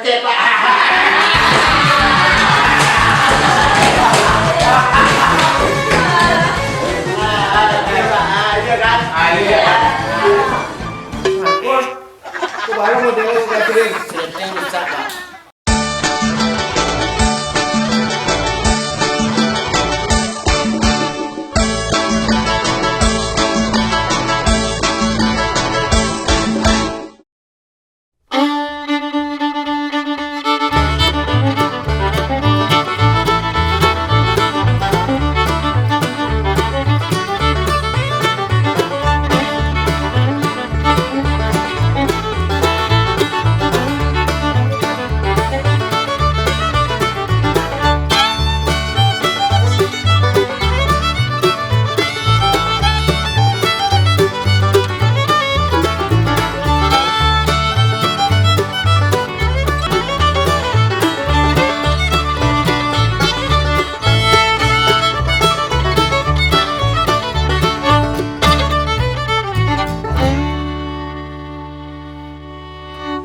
cek Pak. Iya kan? Iya kan? Kemarin modelnya sudah sering. Sering rusak Pak.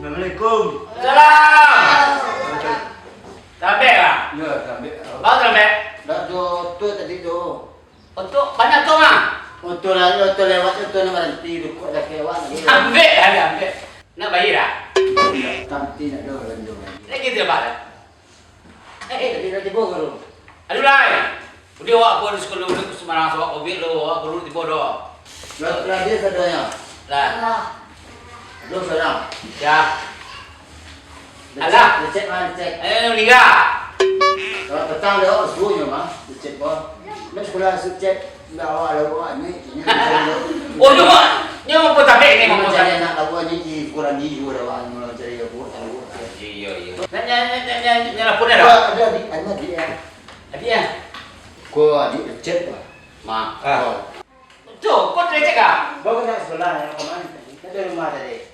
Assalamualaikum. Salam. Sampai lah. Ya, sampai. Bawa sampai. Dah tu tadi tu. Untuk banyak tu mah. Untuk lewat itu nak berhenti dukuk dah kewan lagi. Ambil lah, ambil. Nak bayar dah. Tanti nak dua rendu. Lagi tu pak. Jadi dah tiba ke tu? Aduh lah. Udah awak pun sekolah dulu semarang sebab covid lo, awak perlu tiba dah. Dah dia keduanya. Lah. Belum seorang. Ya. Alah. Cek mana cek? Meninggal. Kalau petang dia awak suruhnya mah. Cek apa? Nak sekolah cek. Dah awak lawa ni. Oh nyo apa tak ni Mau ngomong cari tak. anak lawa ni kurang di juga dah awak mau cari apa tahu. Iya. Nak lapor dah. Ada di anak dia. Adik ya. Ko adik cek lah. Mak. Tu, kau boleh cek ah? Bawa nak sekolah yang kemana? Ada rumah tadi.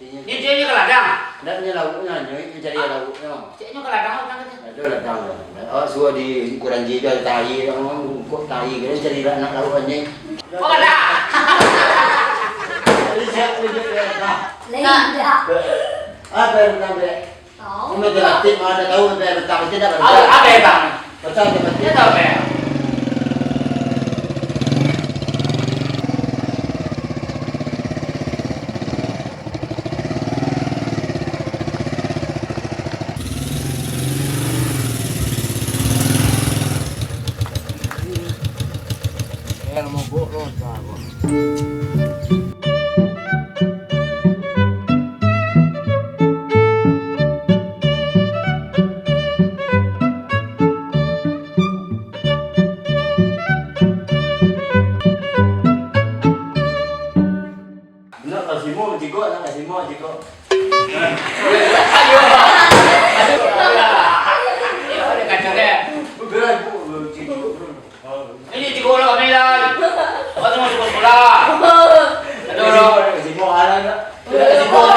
Ni dia ke ladang. Dan ni lauknya, ni cari lauknya. Ceknya ke ladang apa kan? Ada ladang. Awak suruh di kurang jiga tahi, kok tahi kena cari anak lauknya. Kau ada? Jadi siap dia dah. Linda. Apa yang nampak? Tahu. Kamu terlatih mana tahu apa betul tidak betul. Apa ya bang? Betul tidak Dia betul. tahu apa? Yang mau bohong tahu. Nak kasih mau jiko, nak kasih mau jiko. Ayo. Ayo ada kacau deh. Berat bu, jiko. Ini cikgu lah kami lah. Kau tu masuk sekolah. Aduh. Kasih mau anak nak. Kasih mau.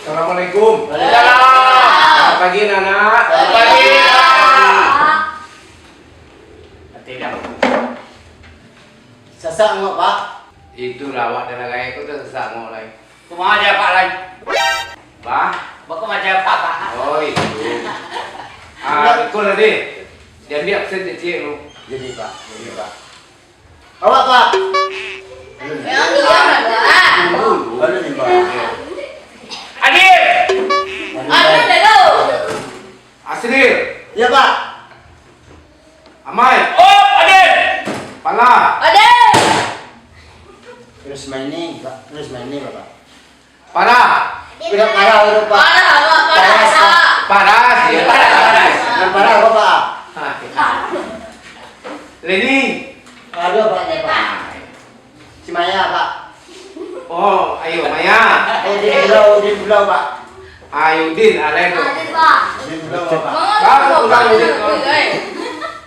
Assalamualaikum. Salam. Selamat pagi anak. Selamat pagi. Tidak. Sesak ngok pak. Itu lawak dan gaya aku tu sesak mulai. Kau mau aja pak lagi. Bah. Bapak macam apa pak? Oh itu. Ikut lah deh. Dia biar absen dia cek lu. Jadi pak. Awak pak. Yang dia lah. Lalu ni pak. Adil. Ada dah. Asri. Ya pak. Amai. Oh Adil. Pala. Ada. Terus main ni pak. Terus main ni pak. Para. Tidak parah orang pak. Parah. Paras. Ya. Paras. Yang parah apa pak? Leni. Ada pak ni pak. Si Maya pak. Oh, ayo Maya. Di pulau pak. Ayudin alai tu. Ada pak. Di pulau pak. Baru pulang dia.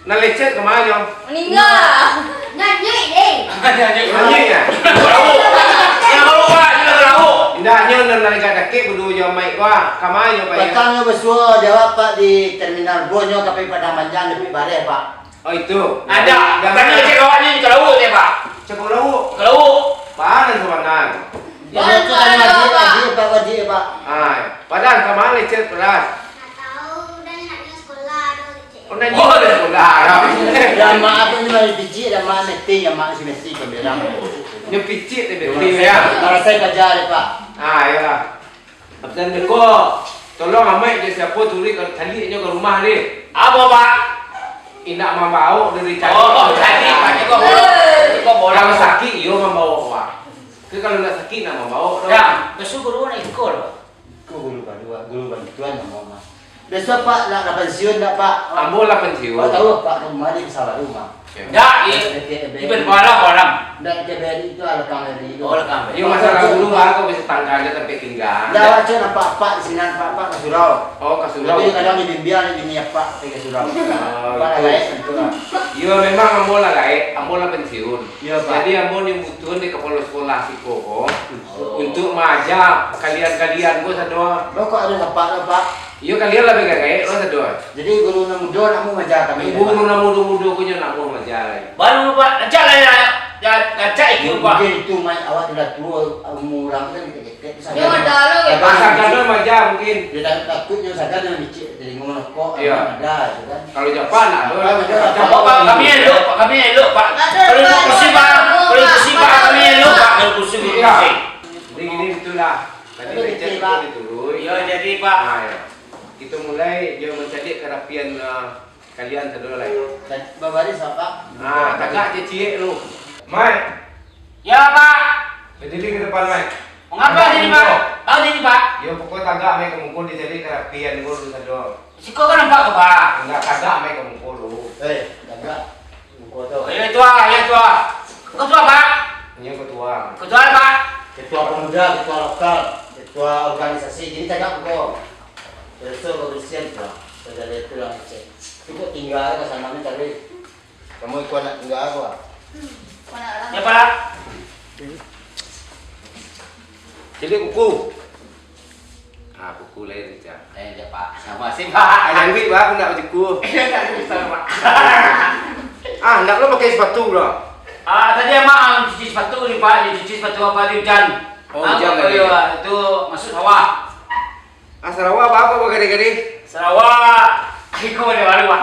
Nak lecet ke mana yang? Meninggal. Nyanyi deh. Nyanyi ya? Tahu. Yang kalau pak, kita tahu. Indahnya nak dekat dakik berdua jam baik wah. Kamai yang baik. Petangnya bersua jawab pak di terminal Bonyo KP Padang Panjang lebih bare pak. Oh itu. Ada. Katanya cek kawannya di Kalau dia pak. Cek lauk. Kalau Panan sebenarnya. Ya itu kan wajib pak. Padahal kemana lecet beras? Nggak tahu, dan anaknya sekolah dong, Cik. Oh, nanti boleh sudah. Ya mak apa ni mari biji dan mak mesti ya mak mesti keberam. Ini picit betul ya. Kalau saya kerja pak. Ya. Abang Beko, tolong amai je siapa turi ke talinya ke rumah ni. Apa pak? Indak membawa dari tali. Oh, tadi pak ni kau boleh. Kalau sakit, yo membawa wah. Kalau nak sakit nak membawa. Ya, besok guru nak ikut. Guru bantuan mama. Besok pak nak pensiun tak pak? Ambo lah pensiun. Kau tahu pak rumah ni kesalahan rumah. Ya, ini barang. Dan KBRI itu alakang dari itu. Oh, alakang. Yo masalah dulu aku bisa tangga aja sampai tinggal. Dah macam apa di sini pak ke surau. Oh, ke surau. Tapi kadang di bimbingan ini apa ke surau. Pak lain itu lah. Yo memang ambo lah gaib, ambo lah pensiun. Iya, Pak. Jadi ambo ni butuh di kepala sekolah si Koko untuk mengajar kalian-kalian gua sadua. Kau kok ada apa pak? Yo kalian lah pegang gaib lo sadua. Jadi guru nak muda nak mau mengajar kami. Ibu nuna mudu-mudu punya nak mau mengajar. Baru pak, ajak lah ya, ajak ikut pak. Mungkin itu main awak sudah tua umur orang kan kita Dia ada lu. Pasang kadang mengajar mungkin. Dia takutnya sadar dengan bicik jadi ngomong kok Iya. ada itu kan. Kalau Jepang nak Kami elok, pak. Kalau kursi pak, kami elok pak. Kalau kursi. Jadi gini itulah. Tadi lecet itu diturun. Ya jadi pak. Nah, ya. Kita mulai dia mencari kerapian kalian sadua lah. Babari siapa? Tagak cecik lu. Mai. Ya pak. Berdiri ke depan Mai. Mengapa ini pak? Tahu ini pak? Yo pokok tagak Mai kemungkul dicari kerapian guru sadua. Siko kan nampak ke pak? Enggak tagak Mai kemungkul lu. Jaga. Kau tahu. Ya tua. Ketua pak. Ini ketua. Ketua pak. Ketua pemuda, ketua lokal, ketua organisasi. Jadi jaga kau. Terus urusan tu. Saudara itu lah cek. Cukup tinggal ke sana ni cari. Kamu ikut nak tinggal aku ah? Ya pak. Jadi buku. Buku lain saja. Ya pak. Sama sih pak. Jangan duit aku nak buku. Tak bisa pak. Nak lo pakai sepatu lo. Tadi mak cuci sepatu ni pak. Dia cuci sepatu apa di hujan. Hujan lagi. Itu masuk sawah. Sarawak apa gede-gede? Sarawak. Iko mau baru pak.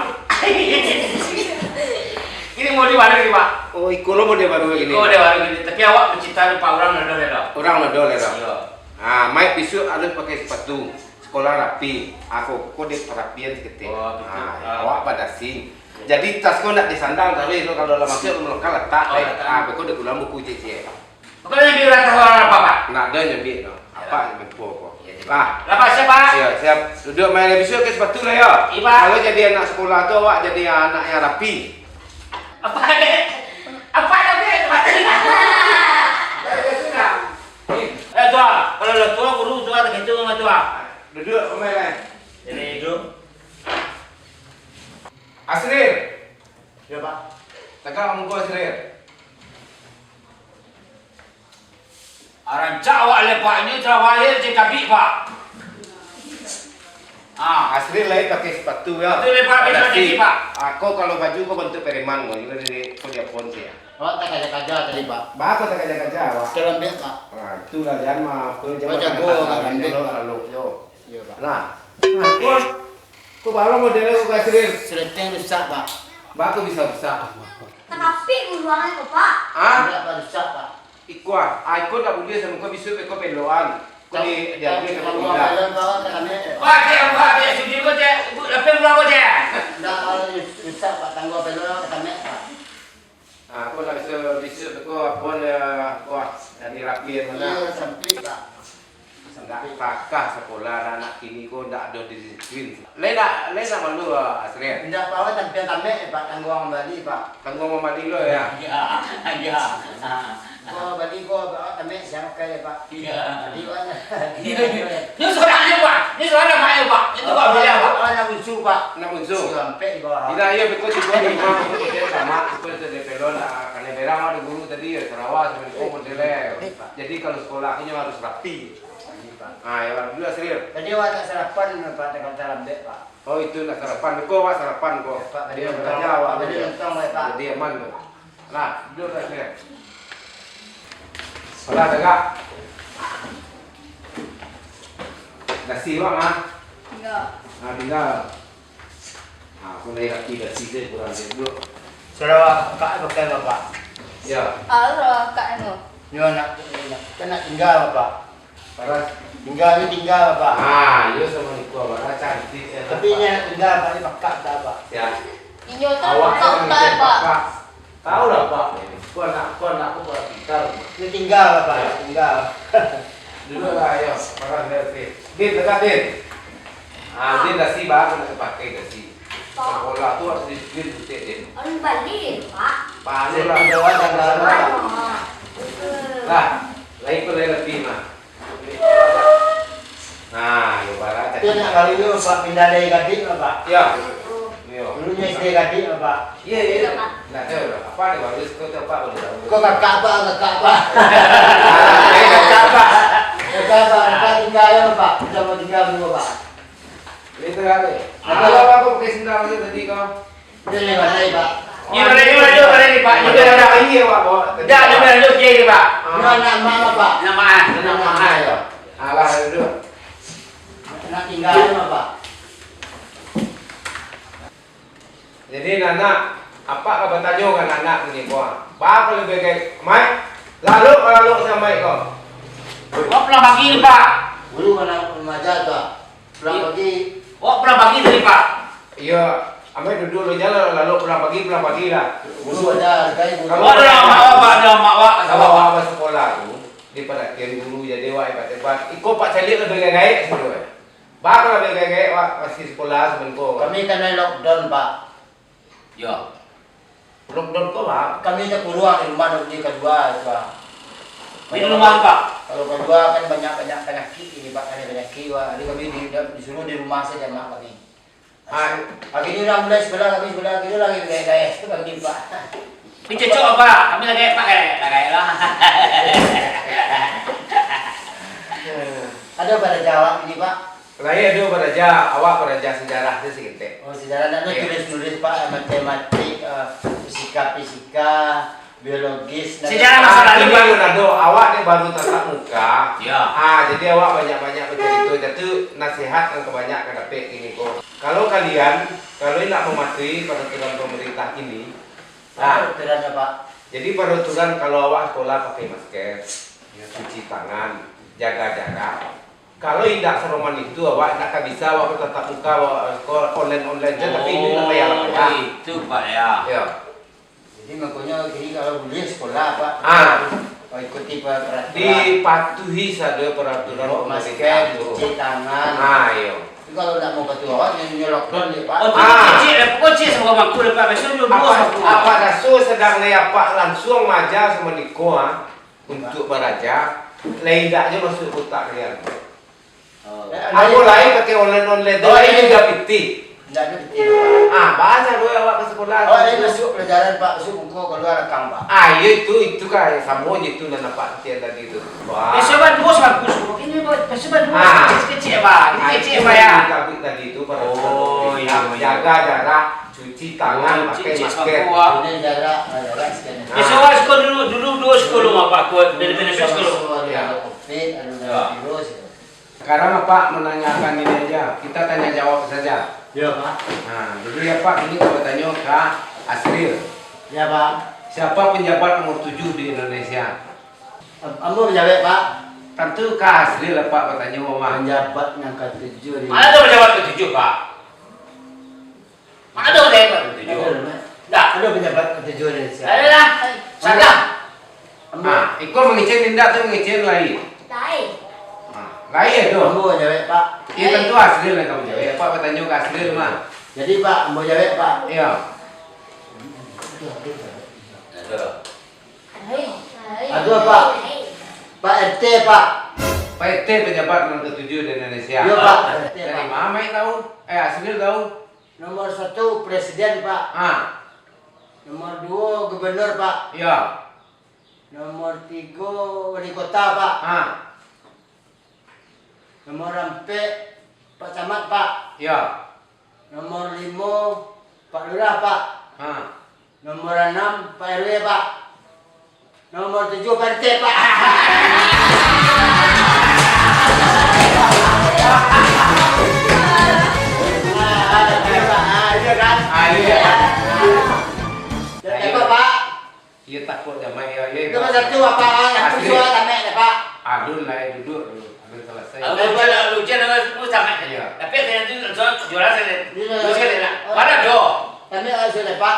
Ini mau baru ni pak. Oh, iko lo mau dia baru gini. Iko dia baru ni. Tapi awak bercita pak orang ada dah. Orang lo dole dah. Iya. Mike besok harus pakai sepatu. Sekolah rapi. Aku kode perapian seketik. Oh, betul. Awak pada sing. Jadi tas kau nak disandang tapi itu kalau dalam masuk melengkap letak. Kau dah pulang buku cecek. Kau yang biar tahu apa pak? Nak ada nyambi no. Apa yang mentua kau? Lepas siapa? Ya, siap. Duduk main besok ke sepatu lah ya. Iya. Kalau jadi anak sekolah tu awak jadi anak yang rapi. Apa ni? Apa ni? Tua, kalau lo tua guru tua tak itu sama tua. Duduk pemain lain. Jadi duduk. Asrir. Ya pak. Tegak muka Asrir. Arancak awak lepak ni terawal je kabik pak. Asrir lain pakai sepatu ya. Betul lepak besok jadi pak. Aku kalau baju kau bentuk pereman kau dari kau dia pon sih. Awak tak kerja tadi pak. Bapak tak kerja pak. Kelembek pak. Itulah jangan mah. Kau jangan jago kan lalu. Yo. Iya pak. Nah. Kau baru modelnya kau Asrir. Seleteng rusak pak. Bapak bisa besar. Tapi buruangan kok pak. Tidak pak rusak pak. Ikut, ikut tak boleh sama kau bisa kau peloan. Kau di dia ke Kalau muda. kalian bawa ke kami. Pak, sudi kau je. Lepas pulang kau je. Dah rusak pak tangguh pelor ke kami pak. Aku nak bisa kau apa wah dari rapian mana. Iya sempit pak. Enggak pakah sekolah anak kini kau tak ada disiplin. Lena malu Asri. Tidak bawa tapi kami pak tangguh kembali pak. Tanggung memali lo ya. Ya. Kau balik kau bawa kami siapa kaya pak. Iya. Jadi mana? Ni suaranya pak. Ni suara mak pak. Itu pak boleh pak. Anak unsur pak. Nak unsur. Sampai di bawah. Tidak iya betul juga di mana kita sama itu dari pelon karena berang ada guru tadi ya Sarawak sama kau modelnya. Jadi kalau sekolahnya harus rapi. Ya dulu Asri. Tadi awak tak sarapan pak dengan dalam dek pak. Oh itu nak sarapan kau sarapan kau. Pak Dia tadi kerja awak tadi untung pak. Jadi aman tu. Nah, dulu Asri. Sekolah tegak. Dasi Pak mah. Enggak. Nah, tinggal. Nah, aku naik kaki dasi deh kurang dulu. Saudara kakak pakai bapak. Ya. Kak anu. Ini anak kena tinggal bapak. Paras. Tinggal bapak. Ah, iya sama niku Pak cantik ya. Tapi ini anak tinggal pak ini pakai tak pak. ya. Inyo Awak tahu kan Pak. Tahu lah Pak. Ku anak aku pintar. Ini tinggal bapak, tinggal. Dulu lah ayo, paras lihat. Din, dekat Din. Ah, Din dasi Pak, aku pakai dasi. Sekolah tuh harus disiplin betul Din. Anu balik, Pak. Palu lah. Jawa dan Barat. Lah, lain ko lebih mah. Nah, yo barat. Itu nak kali ini bapak pindah dari Gading bapak. Ya. Yo. Dulunya SD Gading bapak. Iya, iya. Nah, tahu lah. Apa nih baru itu apa udah. Kok kakak pak? Kakak Pak. Kakak tinggal ya bapak. Sudah mau tinggal dulu bapak. Itu kali. Apa aku pakai sendal itu tadi kau? Ini yang mana pak? Ini mana ni Pak? Ini Ada mana? ini ya Pak. Dah, dia mana duduk je Pak. Ini anak mama pak. Nama ya. Alah itu. Nak tinggal ya bapak. Jadi Nana, apa kabar tanya kan anak ni kau? Apa lebih kayak Mai? Lalu sama kau. Wak pernah bagi ni Pak. Dulu anak remaja pak. Pulang pagi. Wak pernah bagi tadi Pak. Iya, Amai duduk lo jalan lalu pulang pagi lah. Dulu ada kayak guru. Wak ada mak wak Pak, ada mak wak. Kalau awak sekolah tu, di perhatian guru jadi awak hebat. Iko Pak Calik lebih gaya semua. Bakal lebih gaya awak masih sekolah sebentar. Kami kena lockdown pak. Ya. Lockdown kau Pak. Kami tak keluar di rumah di kedua pak. Di rumah Pak. Kalau kedua kan banyak penyakit ini pak, ada penyakit pak. Jadi kami disuruh di rumah saja mak kami. Pagi ini udah mulai sebelah kami sebelah kiri lagi gaya itu pagi pak. Ini cocok apa? Kami lagi Pak kayak lah. Ada pada jawab ini pak. Lahir dulu beraja, awak beraja sejarah tu sikit. Oh sejarah dan tulis pak matematik, fisika, biologis. Sejarah masa lalu Pak. Leonardo, awak ni baru tatap muka. Ya. Jadi awak banyak-banyak bercerita. Jadi nasihat yang kebanyakan dapat ini kok. Kalau kalian, kalau nak mematuhi peraturan pemerintah ini, peraturannya pak. jadi peraturan kalau awak sekolah pakai masker, cuci tangan, jaga jarak. Kalau tidak seroman itu awak tak bisa awak tatap muka awak sekolah online je, tapi ini nak payah lah. Itu Pak ya. Ya. Jadi makanya ini kalau boleh sekolah pak. Ikuti peraturan. Dipatuhi saja peraturan Masker, pemerintah itu. cuci tangan. Iya. Tapi kalau tidak mau patuh awak yang lockdown ya pak. Oh, kunci sama bangku Pak. Besok dulu Apa rasul sedang lepak langsung maja sama Niko untuk beraja, lain aja masuk kotak kalian. Aku lain pakai online tu, ini juga piti. Tidak ada betul pak. Bahasa dua awak ke sekolah. Oh ini masuk pelajaran pak, masuk buku keluar rekam pak. Itu kan sama je itu dan nampak tiada tadi itu. Besok bos bangku. Ini besok bos kecil Pak. Kecil Pak ya. Tapi tadi itu Oh, iya. jaga jarak, cuci tangan, pakai masker. Ini jarak sekian. Besok sekolah dulu dua sekolah Pak. Dari sekolah. Ada COVID, ada virus. Sekarang Pak menanyakan ini aja, kita tanya jawab saja. Ya pak. Nah, dulu ya Pak, ini kalau tanya ke Asril. Ya pak. Siapa penjabat nomor 7 di Indonesia? Kamu menjawab pak. Tentu ke Asril lah Pak, bertanya Mama. Penjabat yang ke-7 di. Mana ada pejabat ke-7 Pak? Mana ada pejabat ke-7? Enggak. Ada penjabat ke-7 di Indonesia. Ada lah. Sadar. Ikut mengicin tindak tu mengicin lain. Lain. Lain tu. Kamu menjawab pak. Iya tentu Asril yang kamu jawab. Pak bertanya ke Asril mah. Jadi pak, mau jawab pak. Iya. Aduh pak. Pak RT pak. Pak RT penjabat nomor ke-7 di Indonesia. Iya pak. Dari mana tahu? Asril tahu? Nomor 1 presiden pak. Nomor 2 gubernur pak. Iya. Nomor 3 wali kota pak. Nomor 4 Pak Camat pak. Iya. Nomor 5 Pak Lurah pak. Nomor 6 Pak RW pak. Nomor 7 Pak RT, Pak. Iya kan? Iya. Apa, Pak? Iya takut sama ya. Nomor 1 apa? Yang visual tamek ya, Pak. Adun lah duduk. Adun selesai. Ujian dengan sama Iya. tapi yang itu juara saya mana do Tamek sudah, Pak.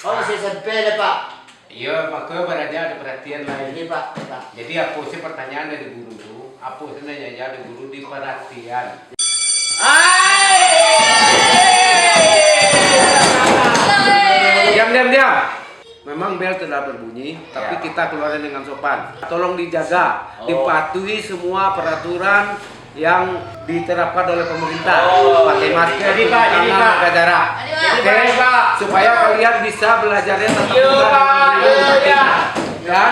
Oh, masih sampai deh, Pak. Iya, makanya pada dia ada perhatian lain. Ini, Pak. Jadi apa sih pertanyaan dari guru tuh? Apa sih nanya dari guru di perhatian? Diam. Memang bel telah berbunyi, tapi kita keluarin dengan sopan. Tolong dijaga, dipatuhi semua peraturan yang diterapkan oleh pemerintah. Pakai masker, Jadi, Pak, cuci tangan, jaga jarak. Oke, supaya kalian bisa belajarnya tetap mudah dengan Iya. ya.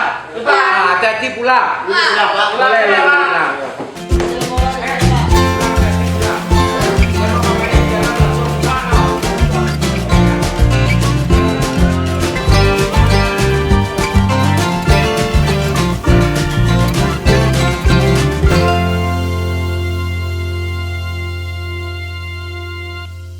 Hati-hati pulang. Ini sudah, Pak.